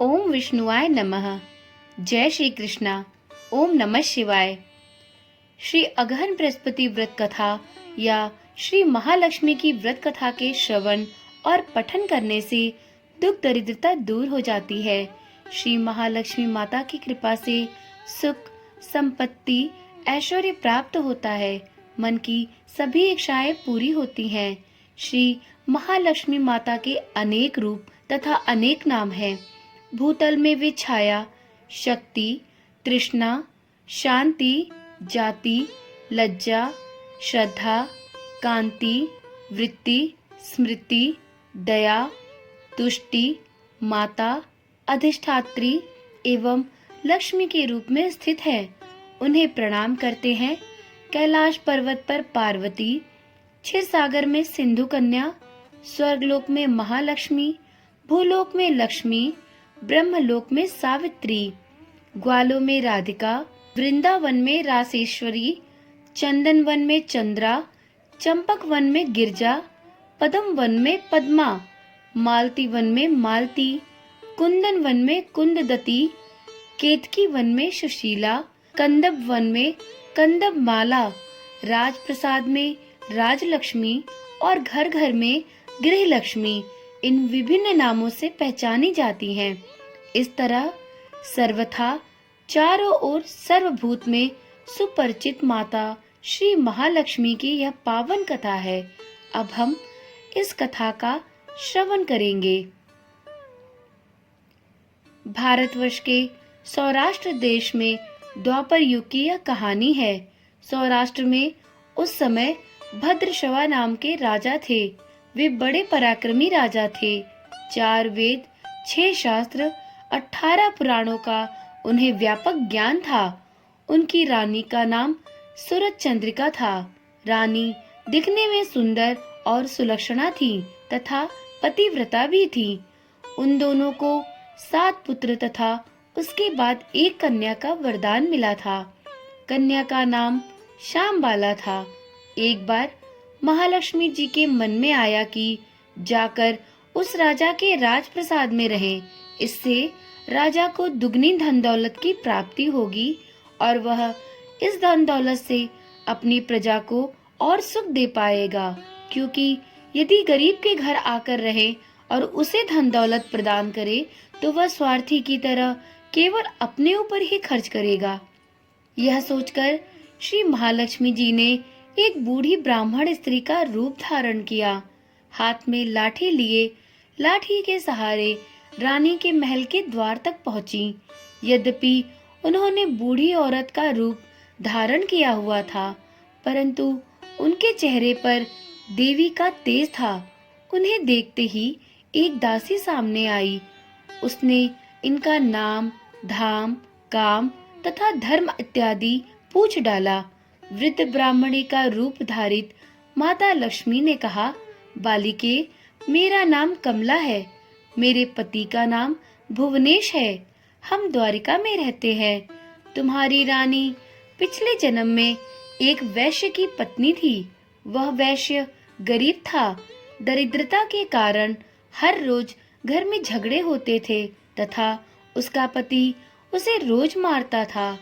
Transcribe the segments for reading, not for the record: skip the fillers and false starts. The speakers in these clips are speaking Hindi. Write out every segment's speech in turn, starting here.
ओम विष्णुवाय नमः। जय श्री कृष्णा। ओम नमः शिवाय। श्री अगहन बृहस्पति व्रत कथा या श्री महालक्ष्मी की व्रत कथा के श्रवण और पठन करने से दुख दरिद्रता दूर हो जाती है। श्री महालक्ष्मी माता की कृपा से सुख, संपत्ति, ऐश्वर्य प्राप्त होता है। मन की सभी इच्छाएं पूरी होती हैं। श्री महालक्ष्मी माता के अनेक रूप तथा अनेक नाम हैं। भूतल में वे छाया, शक्ति, तृष्णा, शांति, जाति, लज्जा, श्रद्धा, कांति, वृत्ति, स्मृति, दया, तुष्टि, माता, अधिष्ठात्री एवं लक्ष्मी के रूप में स्थित है। उन्हें प्रणाम करते हैं। कैलाश पर्वत पर पार्वती, क्षीर सागर में सिंधु कन्या, स्वर्गलोक में महालक्ष्मी, भूलोक में लक्ष्मी, ब्रह्मलोक में सावित्री, ग्वालों में राधिका, वृंदावन में रासेश्वरी, चंदन वन में चंद्रा, चंपक वन में गिरजा, पद्म वन में पद्मा, मालती वन में मालती, कुंदन वन में कुंददती, केतकी वन में सुशीला, कंदब वन में कंदब माला, राजप्रसाद में राजलक्ष्मी और घर घर में गृह लक्ष्मी इन विभिन्न नामों से पहचानी जाती हैं। इस तरह सर्वथा चारों ओर सर्वभूत में सुपरिचित माता श्री महालक्ष्मी की यह पावन कथा है। अब हम इस कथा का श्रवण करेंगे। भारतवर्ष के सौराष्ट्र देश में द्वापर युग की यह कहानी है। सौराष्ट्र में उस समय भद्रश्रवा नाम के राजा थे। वे बड़े पराक्रमी राजा थे। 4 वेद, 6 शास्त्र, 18 पुराणों का उन्हें व्यापक ज्ञान था। उनकी रानी का नाम सूरज चंद्रिका था। रानी दिखने में सुंदर और सुलक्षणा थी तथा पतिव्रता भी थी। उन दोनों को 7 पुत्र तथा उसके बाद एक कन्या का वरदान मिला था। कन्या का नाम श्यामबाला था। एक बार महालक्ष्मी जी के मन में आया कि जाकर उस राजा के राजप्रसाद में रहें। इससे राजा को दुगनी धन दौलत की प्राप्ति होगी और वह इस धन दौलत से अपनी प्रजा को और सुख दे पाएगा, क्योंकि यदि गरीब के घर आकर रहे और उसे धन दौलत प्रदान करे तो वह स्वार्थी की तरह केवल अपने ऊपर ही खर्च करेगा। यह सोचकर श्री महालक्ष्मी जी ने एक बूढ़ी ब्राह्मण स्त्री का रूप धारण किया। हाथ में लाठी लिए लाठी के सहारे रानी के महल के द्वार तक पहुंची। यद्यपि उन्होंने बूढ़ी औरत का रूप धारण किया हुआ था, परंतु उनके चेहरे पर देवी का तेज था। उन्हें देखते ही एक दासी सामने आई। उसने इनका नाम, धाम, काम तथा धर्म इत्यादि पूछ डाला। वृद्ध ब्राह्मणी का रूप धारित माता लक्ष्मी ने कहा, बालिके, मेरा नाम कमला है। मेरे पति का नाम भुवनेश है। हम द्वारिका में रहते हैं। तुम्हारी रानी पिछले जन्म में एक वैश्य की पत्नी थी। वह वैश्य गरीब था। दरिद्रता के कारण हर रोज घर में झगड़े होते थे तथा उसका पति उसे रोज मारता था।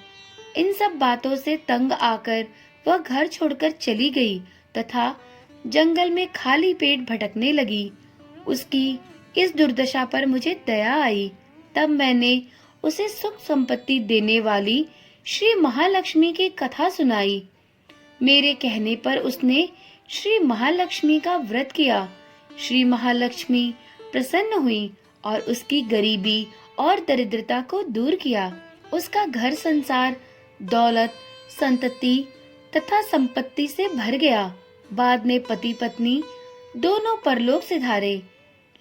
इन सब बातों से तंग आकर वह घर छोड़कर चली गई तथा जंगल में खाली पेट भटकने लगी। उसकी इस दुर्दशा पर मुझे दया आई। तब मैंने उसे सुख संपत्ति देने वाली श्री महालक्ष्मी की कथा सुनाई। मेरे कहने पर उसने श्री महालक्ष्मी का व्रत किया। श्री महालक्ष्मी प्रसन्न हुई और उसकी गरीबी और दरिद्रता को दूर किया। उसका घर संसार दौलत, संतति तथा संपत्ति से भर गया। बाद में पति पत्नी दोनों परलोक सिधारे।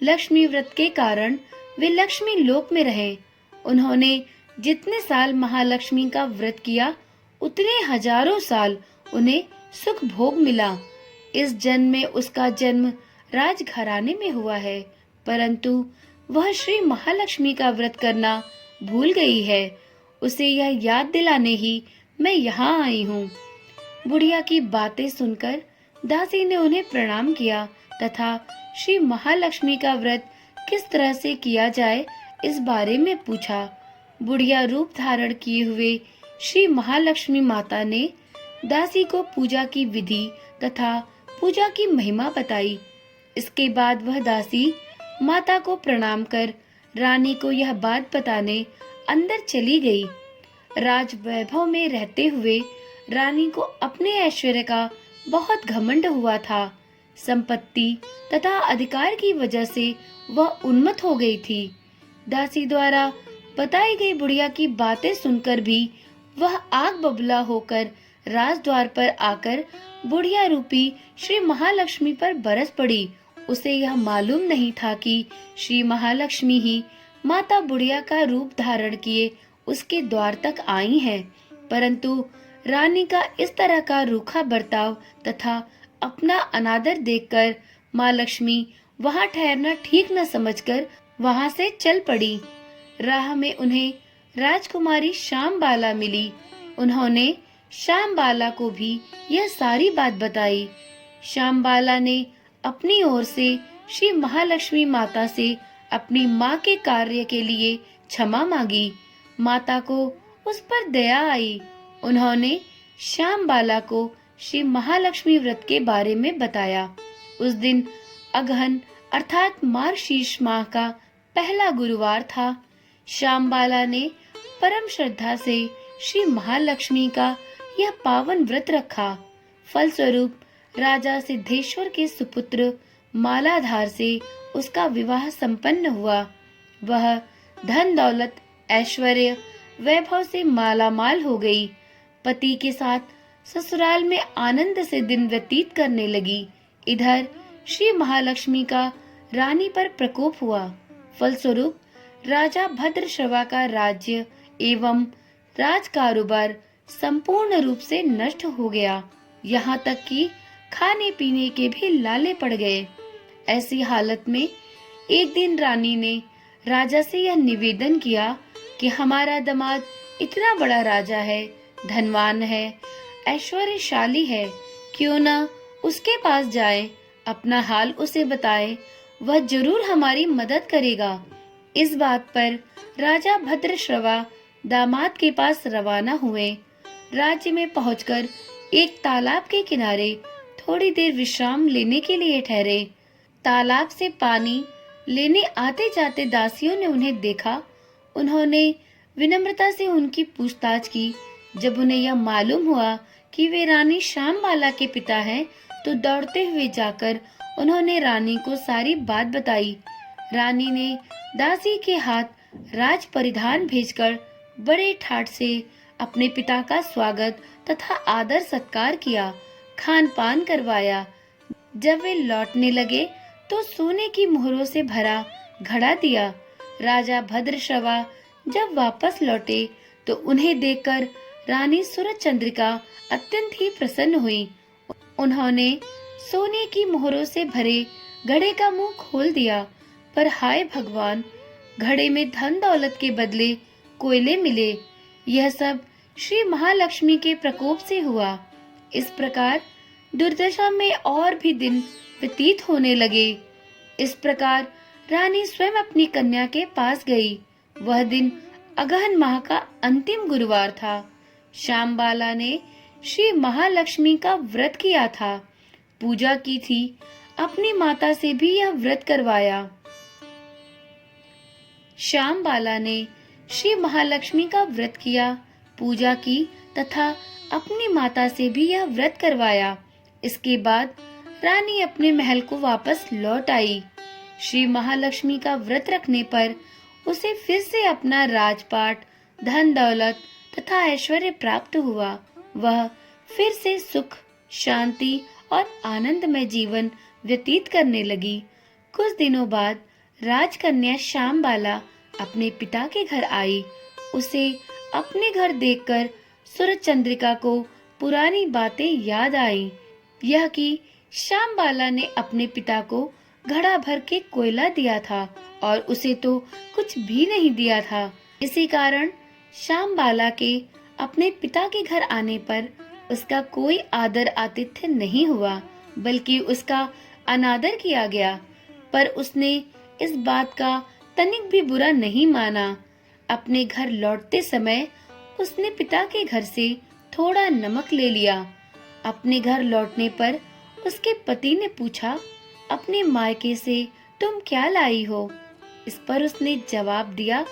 लक्ष्मी व्रत के कारण वे लक्ष्मी लोक में रहे। उन्होंने जितने साल महालक्ष्मी का व्रत किया उतने हजारों साल उन्हें सुख भोग मिला। इस जन्म में उसका जन्म राजघराने में हुआ है, परंतु वह श्री महालक्ष्मी का व्रत करना भूल गई है। उसे यह याद दिलाने ही मैं यहाँ आई हूँ। बुढ़िया की बातें सुनकर दासी ने उन्हें प्रणाम किया तथा श्री महालक्ष्मी का व्रत किस तरह से किया जाए इस बारे में पूछा। बुढ़िया रूप धारण किए हुए श्री महालक्ष्मी माता ने दासी को पूजा की विधि तथा पूजा की महिमा बताई। इसके बाद वह दासी माता को प्रणाम कर रानी को यह बात बताने अंदर चली गई। राज वैभव में रहते हुए रानी को अपने ऐश्वर्य का बहुत घमंड हुआ था। संपत्ति तथा अधिकार की वजह से वह उन्मत्त हो गई थी। दासी द्वारा बताई गई बुढ़िया की बातें सुनकर भी वह आग बबूला होकर राजद्वार पर आकर बुढ़िया रूपी श्री महालक्ष्मी पर बरस पड़ी। उसे यह मालूम नहीं था कि श्री महालक्ष्मी ही माता बुढ़िया का रूप धारण किए उसके द्वार तक आई हैं। परंतु रानी का इस तरह का रूखा बर्ताव तथा अपना अनादर देखकर माँ लक्ष्मी वहां ठहरना ठीक न समझकर वहां से चल पड़ी। राह में उन्हें राजकुमारी श्यामबाला मिली। उन्होंने श्यामबाला को भी यह सारी बात बताई। श्यामबाला ने अपनी ओर से श्री महालक्ष्मी माता से अपनी माँ के कार्य के लिए क्षमा मांगी। माता को उस पर दया आई। उन्होंने श्यामबाला को श्री महालक्ष्मी व्रत के बारे में बताया। उस दिन अगहन अर्थात मार्गशीर्ष माह का पहला गुरुवार था। श्यामबाला ने परम श्रद्धा से श्री महालक्ष्मी का यह पावन व्रत रखा। फलस्वरूप राजा सिद्धेश्वर के सुपुत्र मालाधार से उसका विवाह संपन्न हुआ। वह धन दौलत ऐश्वर्य वैभव से मालामाल हो गई। पति के साथ ससुराल में आनंद से दिन व्यतीत करने लगी। इधर श्री महालक्ष्मी का रानी पर प्रकोप हुआ। फलस्वरूप राजा भद्रश्रवा का राज्य एवं राज कारोबार संपूर्ण रूप से नष्ट हो गया। यहाँ तक कि खाने पीने के भी लाले पड़ गए। ऐसी हालत में एक दिन रानी ने राजा से यह निवेदन किया कि हमारा दामाद इतना बड़ा राजा है, धनवान है, ऐश्वर्यशाली है, क्यों न उसके पास जाए, अपना हाल उसे बताए, वह जरूर हमारी मदद करेगा। इस बात पर राजा भद्रश्रवा दामाद के पास रवाना हुए। राज्य में पहुंचकर एक तालाब के किनारे थोड़ी देर विश्राम लेने के लिए ठहरे। तालाब से पानी लेने आते जाते दासियों ने उन्हें देखा। उन्होंने विनम्रता से उनकी पूछताछ की। जब उन्हें यह मालूम हुआ कि वे रानी श्यामबाला के पिता हैं, तो दौड़ते हुए जाकर उन्होंने रानी को सारी बात बताई। रानी ने दासी के हाथ राज परिधान भेजकर बड़े ठाट से अपने पिता का स्वागत तथा आदर सत्कार किया, खान पान करवाया। जब वे लौटने लगे तो सोने की मोहरों से भरा घड़ा दिया। राजा भद्रश्रवा जब वापस लौटे तो उन्हें देखकर रानी सूरज चंद्रिका अत्यंत ही प्रसन्न हुई। उन्होंने सोने की मोहरों से भरे घड़े का मुंह खोल दिया, पर हाय भगवान, घड़े में धन दौलत के बदले कोयले मिले। यह सब श्री महालक्ष्मी के प्रकोप से हुआ। इस प्रकार दुर्दशा में और भी दिन व्यतीत होने लगे। इस प्रकार रानी स्वयं अपनी कन्या के पास गई। वह दिन अगहन माह का अंतिम गुरुवार था। श्यामबाला ने श्री महालक्ष्मी का व्रत किया था, पूजा की थी, अपनी माता से भी यह व्रत करवाया। श्यामबाला ने श्री महालक्ष्मी का व्रत किया, पूजा की तथा अपनी माता से भी यह व्रत करवाया। इसके बाद रानी अपने महल को वापस लौट आई। श्री महालक्ष्मी का व्रत रखने पर उसे फिर से अपना राजपाट, धन दौलत तथा ऐश्वर्य प्राप्त हुआ। वह फिर से सुख, शांति और आनंदमय जीवन व्यतीत करने लगी। कुछ दिनों बाद राजकन्या श्यामबाला अपने पिता के घर आई। उसे अपने घर देखकर सूरज चंद्रिका को पुरानी बातें याद आई। यह कि श्यामबाला ने अपने पिता को घड़ा भर के कोयला दिया था और उसे तो कुछ भी नहीं दिया था। इसी कारण श्यामबाला के अपने पिता के घर आने पर उसका कोई आदर आतिथ्य नहीं हुआ, बल्कि उसका अनादर किया गया। पर उसने इस बात का तनिक भी बुरा नहीं माना। अपने घर लौटते समय उसने पिता के घर से थोड़ा नमक ले लिया। अपने घर लौटने पर उसके पति ने पूछा, अपने मायके से तुम क्या लाई हो? इस पर उसने जवाब दिया,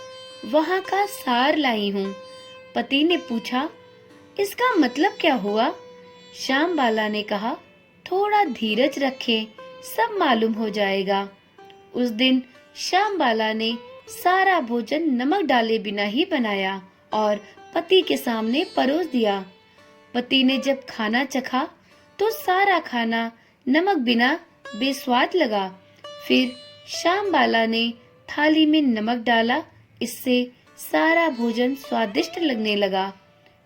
वहाँ का सार लाई हूँ। पति ने पूछा, इसका मतलब क्या हुआ? श्यामबाला ने कहा, थोड़ा धीरज रखें, सब मालूम हो जाएगा। उस दिन श्यामबाला ने सारा भोजन नमक डाले बिना ही बनाया और पति के सामने परोस दिया। पति ने जब खाना चखा तो सारा खाना नमक बिना बेस्वाद लगा। फिर श्यामबाला ने थाली में नमक डाला, इससे सारा भोजन स्वादिष्ट लगने लगा।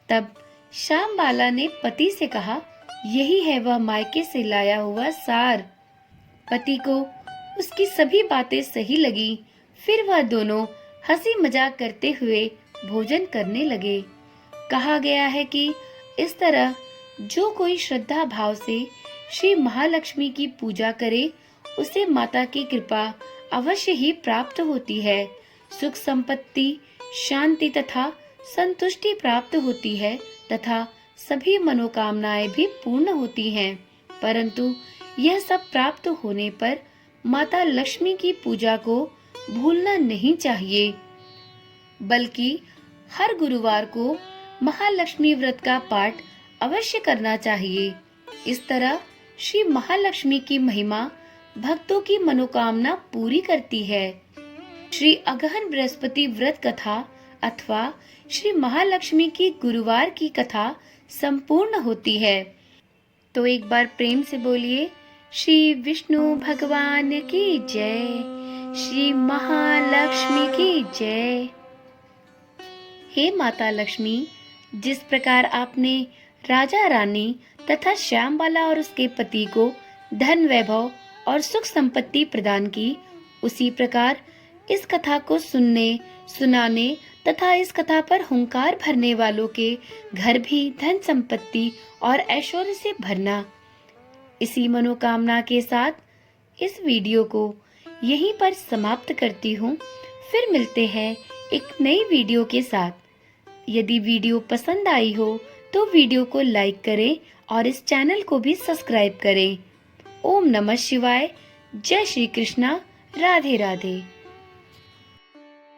तब श्यामबाला ने पति से कहा, यही है वह मायके से लाया हुआ सार। पति को उसकी सभी बातें सही लगी। फिर वह दोनों हंसी मजाक करते हुए भोजन करने लगे। कहा गया है कि इस तरह जो कोई श्रद्धा भाव से श्री महालक्ष्मी की पूजा करे, उसे माता की कृपा अवश्य ही प्राप्त होती है। सुख संपत्ति, शांति तथा संतुष्टि प्राप्त होती है तथा सभी मनोकामनाएं भी पूर्ण होती हैं। परंतु यह सब प्राप्त होने पर माता लक्ष्मी की पूजा को भूलना नहीं चाहिए, बल्कि हर गुरुवार को महालक्ष्मी व्रत का पाठ अवश्य करना चाहिए। इस तरह श्री महालक्ष्मी की महिमा भक्तों की मनोकामना पूरी करती है। श्री अगहन बृहस्पति व्रत कथा अथवा श्री महालक्ष्मी की गुरुवार की कथा संपूर्ण होती है। तो एक बार प्रेम से बोलिए, श्री विष्णु भगवान की जय, श्री महालक्ष्मी की जय। हे माता लक्ष्मी, जिस प्रकार आपने राजा रानी तथा श्यामबाला और उसके पति को धन वैभव और सुख संपत्ति प्रदान की, उसी प्रकार इस कथा को सुनने, सुनाने तथा इस कथा पर हुंकार भरने वालों के घर भी धन संपत्ति और ऐश्वर्य से भरना। इसी मनोकामना के साथ इस वीडियो को यहीं पर समाप्त करती हूँ। फिर मिलते हैं एक नई वीडियो के साथ। यदि वीडियो पसंद आई हो तो वीडियो को लाइक करें और इस चैनल को भी सब्सक्राइब करें। ओम नमः शिवाय। जय श्री कृष्णा। राधे राधे।